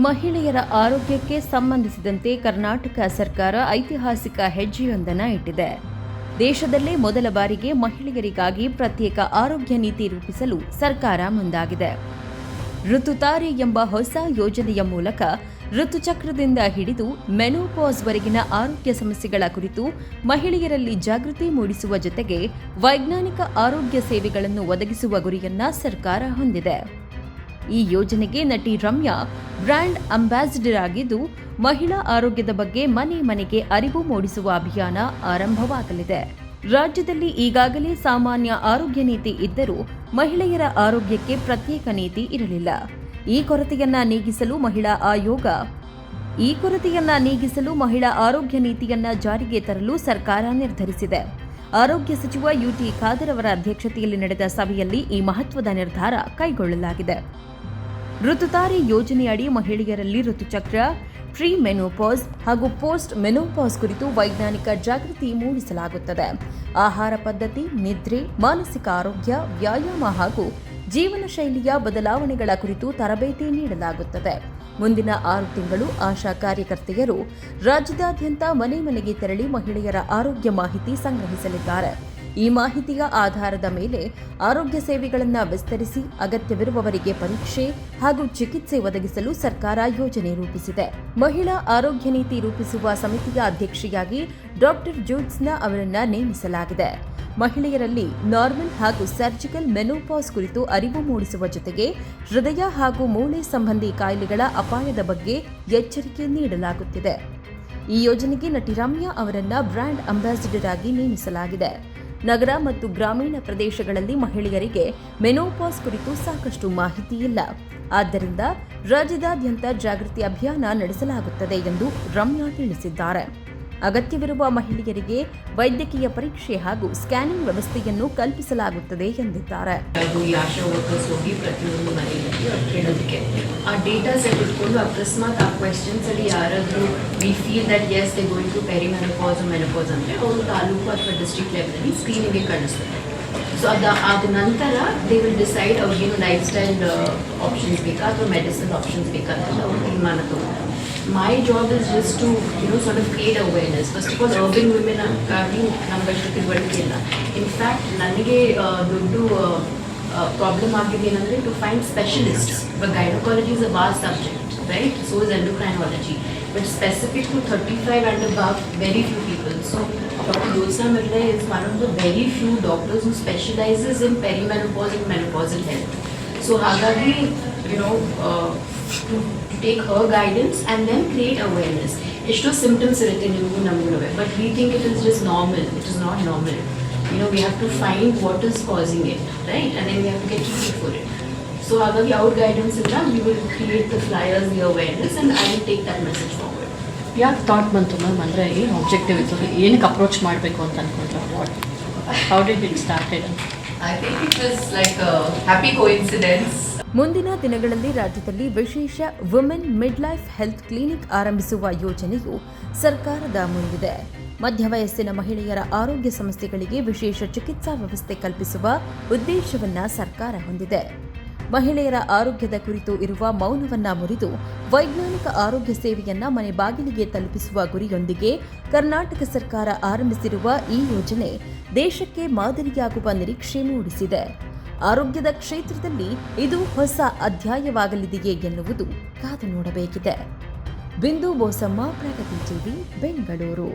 ಮಹಿಳೆಯರ ಆರೋಗ್ಯಕ್ಕೆ ಸಂಬಂಧಿಸಿದಂತೆ ಕರ್ನಾಟಕ ಸರ್ಕಾರ ಐತಿಹಾಸಿಕ ಹೆಜ್ಜೆಯೊಂದನ್ನು ಇಟ್ಟಿದೆ. ದೇಶದಲ್ಲೇ ಮೊದಲ ಬಾರಿಗೆ ಮಹಿಳೆಯರಿಗಾಗಿ ಪ್ರತ್ಯೇಕ ಆರೋಗ್ಯ ನೀತಿ ರೂಪಿಸಲು ಸರ್ಕಾರ ಮುಂದಾಗಿದೆ. ಋತುತಾರೆ ಎಂಬ ಹೊಸ ಯೋಜನೆಯ ಮೂಲಕ ಋತುಚಕ್ರದಿಂದ ಹಿಡಿದು ಮೆನೋಪಾಸ್ವರೆಗಿನ ಆರೋಗ್ಯ ಸಮಸ್ಯೆಗಳ ಕುರಿತು ಮಹಿಳೆಯರಲ್ಲಿ ಜಾಗೃತಿ ಮೂಡಿಸುವ ಜೊತೆಗೆ ವೈಜ್ಞಾನಿಕ ಆರೋಗ್ಯ ಸೇವೆಗಳನ್ನು ಒದಗಿಸುವ ಗುರಿಯನ್ನ ಸರ್ಕಾರ ಹೊಂದಿದೆ. ಈ ಯೋಜನೆಗೆ ನಟಿ ರಮ್ಯಾ ಬ್ರ್ಯಾಂಡ್ ಅಂಬಾಸಿಡರ್ ಆಗಿದ್ದು, ಮಹಿಳಾ ಆರೋಗ್ಯದ ಬಗ್ಗೆ ಮನೆ ಮನೆಗೆ ಅರಿವು ಮೂಡಿಸುವ ಅಭಿಯಾನ ಆರಂಭವಾಗಲಿದೆ. ರಾಜ್ಯದಲ್ಲಿ ಈಗಾಗಲೇ ಸಾಮಾನ್ಯ ಆರೋಗ್ಯ ನೀತಿ ಇದ್ದರೂ ಮಹಿಳೆಯರ ಆರೋಗ್ಯಕ್ಕೆ ಪ್ರತ್ಯೇಕ ನೀತಿ ಇರಲಿಲ್ಲ. ಈ ಕೊರತೆಯನ್ನ ನೀಗಿಸಲು ಮಹಿಳಾ ಆರೋಗ್ಯ ನೀತಿಯನ್ನ ಜಾರಿಗೆ ತರಲು ಸರ್ಕಾರ ನಿರ್ಧರಿಸಿದೆ. ಆರೋಗ್ಯ ಸಚಿವ ಯುಟಿ ಖಾದರ್ ಅವರ ಅಧ್ಯಕ್ಷತೆಯಲ್ಲಿ ನಡೆದ ಸಭೆಯಲ್ಲಿ ಈ ಮಹತ್ವದ ನಿರ್ಧಾರ ಕೈಗೊಳ್ಳಲಾಗಿದೆ. ಋತುತಾರೆ ಯೋಜನೆಯಡಿ ಮಹಿಳೆಯರಲ್ಲಿ ಋತುಚಕ್ರ, ಪ್ರೀ ಮೆನೋಪಾಸ್ ಹಾಗೂ ಪೋಸ್ಟ್ ಮೆನೋಪಾಸ್ ಕುರಿತು ವೈಜ್ಞಾನಿಕ ಜಾಗೃತಿ ಮೂಡಿಸಲಾಗುತ್ತದೆ. ಆಹಾರ ಪದ್ಧತಿ, ನಿದ್ರೆ, ಮಾನಸಿಕ ಆರೋಗ್ಯ, ವ್ಯಾಯಾಮ ಹಾಗೂ ಜೀವನ ಶೈಲಿಯ ಬದಲಾವಣೆಗಳ ಕುರಿತು ತರಬೇತಿ ನೀಡಲಾಗುತ್ತದೆ. ಮುಂದಿನ 6 ತಿಂಗಳು ಆಶಾ ಕಾರ್ಯಕರ್ತೆಯರು ರಾಜ್ಯದಾದ್ಯಂತ ಮನೆ ಮನೆಗೆ ತೆರಳಿ ಮಹಿಳೆಯರ ಆರೋಗ್ಯ ಮಾಹಿತಿ ಸಂಗ್ರಹಿಸಲಿದ್ದಾರೆ. ಈ ಮಾಹಿತಿಯ ಆಧಾರದ ಮೇಲೆ ಆರೋಗ್ಯ ಸೇವೆಗಳನ್ನು ವಿಸ್ತರಿಸಿ ಅಗತ್ಯವಿರುವವರಿಗೆ ಪರೀಕ್ಷೆ ಹಾಗೂ ಚಿಕಿತ್ಸೆ ಒದಗಿಸಲು ಸರ್ಕಾರ ಯೋಜನೆ ರೂಪಿಸಿದೆ. ಮಹಿಳಾ ಆರೋಗ್ಯ ನೀತಿ ರೂಪಿಸುವ ಸಮಿತಿಯ ಅಧ್ಯಕ್ಷೆಯಾಗಿ ಡಾಕ್ಟರ್ ಜ್ಯೋತ್ಸ್ನಾ ಅವರನ್ನು ನೇಮಿಸಲಾಗಿದೆ. ಮಹಿಳೆಯರಲ್ಲಿ ನಾರ್ಮಲ್ ಹಾಗೂ ಸರ್ಜಿಕಲ್ ಮೆನೋಪಾಸ್ ಕುರಿತು ಅರಿವು ಮೂಡಿಸುವ ಜೊತೆಗೆ ಹೃದಯ ಹಾಗೂ ಮೂಳೆ ಸಂಬಂಧಿ ಕಾಯಿಲೆಗಳ ಅಪಾಯದ ಬಗ್ಗೆ ಎಚ್ಚರಿಕೆ ನೀಡಲಾಗುತ್ತಿದೆ. ಈ ಯೋಜನೆಗೆ ನಟಿ ರಮ್ಯಾ ಅವರನ್ನು ಬ್ರ್ಯಾಂಡ್ ಅಂಬಾಸಿಡರ್ ಆಗಿ ನೇಮಿಸಲಾಗಿದೆ. ನಗರ ಮತ್ತು ಗ್ರಾಮೀಣ ಪ್ರದೇಶಗಳಲ್ಲಿ ಮಹಿಳೆಯರಿಗೆ ಮೆನೋಪಾಸ್ ಕುರಿತು ಸಾಕಷ್ಟು ಮಾಹಿತಿ ಇಲ್ಲ. ಆದ್ದರಿಂದ ರಾಜ್ಯದಾದ್ಯಂತ ಜಾಗೃತಿ ಅಭಿಯಾನ ನಡೆಸಲಾಗುತ್ತದೆ ಎಂದು ರಮ್ಯಾ ತಿಳಿಸಿದ್ದಾರೆ. ಅಗತ್ಯವಿರುವ ಮಹಿಳೆಯರಿಗೆ ವೈದ್ಯಕೀಯ ಪರೀಕ್ಷೆ ಹಾಗೂ ಸ್ಕ್ಯಾನಿಂಗ್ ವ್ಯವಸ್ಥೆಯನ್ನು ಕಲ್ಪಿಸಲಾಗುತ್ತದೆ ಎಂದಿದ್ದಾರೆ. ಪ್ರತಿಯೊಂದು ಮನೆಯಲ್ಲಿ ಕೇಳೋದಕ್ಕೆ ಆ ಡೇಟಾ ಸೆಟ್ ಇಟ್ಕೊಂಡು ಅಕಸ್ಮಾತ್ ಆ ಕ್ವೆಶ್ಚನ್ಸ್ ಅಲ್ಲಿ ಯಾರಾದರೂ we feel that as they going to perimenopause menopause ಅಂದರೆ ಅವರು ತಾಲೂಕು ಅಥವಾ ಡಿಸ್ಟ್ರಿಕ್ಟ್ ಲೆವೆಲಲ್ಲಿ ಸ್ಕ್ರೀನಿಂಗ್ಗೆ ಕಳಿಸ್ತಾರೆ. ಸೊ ಆದ ನಂತರ ದೇ ವಿಲ್ ಡಿಸೈಡ್ ಅವ್ರಿಗೇನು ಲೈಫ್ ಸ್ಟೈಲ್ ಆಪ್ಷನ್ಸ್ ಬೇಕಾ ಅಥವಾ ಮೆಡಿಸಿನ್ ಆಪ್ಷನ್ಸ್ ಬೇಕಾ ಅಂತ ಅವ್ರು ತೀರ್ಮಾನ ತಗೋತಾರೆ. My job is just to sort of create awareness. First of all, urban women ಆಗಿ ನಮ್ಮಷ್ಟು ತಿಳುವಳಿಕೆ ಇಲ್ಲ. ಇನ್ಫ್ಯಾಕ್ಟ್ ನನಗೆ ದೊಡ್ಡ ಪ್ರಾಬ್ಲಮ್ ಆಗಿದೆ ಏನಂದರೆ to find specialists. But gynaecology is a vast subject, right? So is endocrinology. But specific to 35 and above, very few people. So Dr. Jyotsna Mirle is one of the very few doctors who specializes in perimenopause and menopausal health. So ಹಾಗಾಗಿ to take her guidance and then create awareness. Esto symptoms irutte nimu namunu, but we think it is just normal. It is not normal. We have to find what is causing it, right? And then we have to get treated for it. So hagagi our guidance illa we will create the flyers, the awareness, and I will take that message forward. ಯಾಕೆ thought ಬಂತು ma'am? ಅಂದರೆ ಏನು objective ಇತ್ತು, ಏನಕ್ಕೆ approach ಮಾಡಬೇಕು ಅಂತ ಅಂದ್ಕೊಂಡ್ರೆ how did it started? I think it was like a happy coincidence. ಮುಂದಿನ ದಿನಗಳಲ್ಲಿ ರಾಜ್ಯದಲ್ಲಿ ವಿಶೇಷ women mid life health clinic ಆರಂಭಿಸುವ ಯೋಜನೆಯು ಸರ್ಕಾರದ ಮುಂದಿದೆ. ಮಧ್ಯವಯಸ್ಸಿನ ಮಹಿಳೆಯರ ಆರೋಗ್ಯ ಸಮಸ್ಯೆಗಳಿಗೆ ವಿಶೇಷ ಚಿಕಿತ್ಸಾ ವ್ಯವಸ್ಥೆ ಕಲ್ಪಿಸುವ ಉದ್ದೇಶವನ್ನ ಸರ್ಕಾರ ಹೊಂದಿದೆ. ಮಹಿಳೆಯರ ಆರೋಗ್ಯದ ಕುರಿತು ಇರುವ ಮೌನವನ್ನ ಮುರಿದು ವೈಜ್ಞಾನಿಕ ಆರೋಗ್ಯ ಸೇವೆಯನ್ನ ಮನೆ ಬಾಗಿಲಿಗೆ ತಲುಪಿಸುವ ಗುರಿಯೊಂದಿಗೆ ಕರ್ನಾಟಕ ಸರ್ಕಾರ ಆರಂಭಿಸಿರುವ ಈ ಯೋಜನೆ ದೇಶಕ್ಕೆ ಮಾದರಿಯಾಗುವ ನಿರೀಕ್ಷೆ ಮೂಡಿಸಿದೆ. ಆರೋಗ್ಯದ ಕ್ಷೇತ್ರದಲ್ಲಿ ಇದು ಹೊಸ ಅಧ್ಯಾಯವಾಗಲಿದೆಯೇ ಎನ್ನುವುದು ಕಾದು ನೋಡಬೇಕಿದೆ. ಬಿಂದು ಬೋಸಮ್ಮ, ಪ್ರಗತಿ ಟಿವಿ, ಬೆಂಗಳೂರು.